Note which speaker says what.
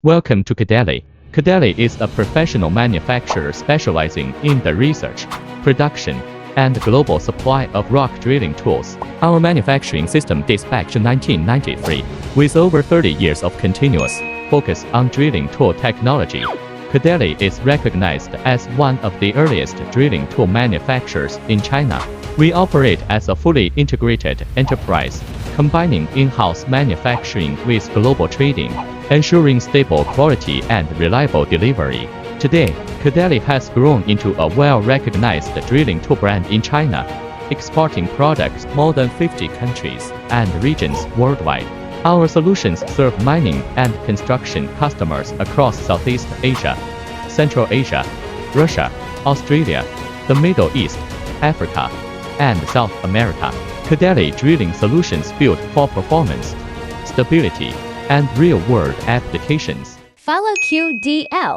Speaker 1: Welcome to QIDELI. QIDELI is a professional manufacturer specializing in the research, production, and global supply of rock drilling tools. Our manufacturing system dates back to 1993, with over 30 years of continuous focus on drilling tool technology. QIDELI is recognized as one of the earliest drilling tool manufacturers in China. We operate as a fully integrated enterprise, combining in-house manufacturing with global trading, ensuring stable quality and reliable delivery. Today, QIDELI has grown into a well-recognized drilling tool brand in China, exporting products to more than 50 countries and regions worldwide. Our solutions serve mining and construction customers across Southeast Asia, Central Asia, Russia, Australia, the Middle East, Africa, and South America. QIDELI drilling solutions built for performance, stability, and real-world applications.
Speaker 2: Follow QDL.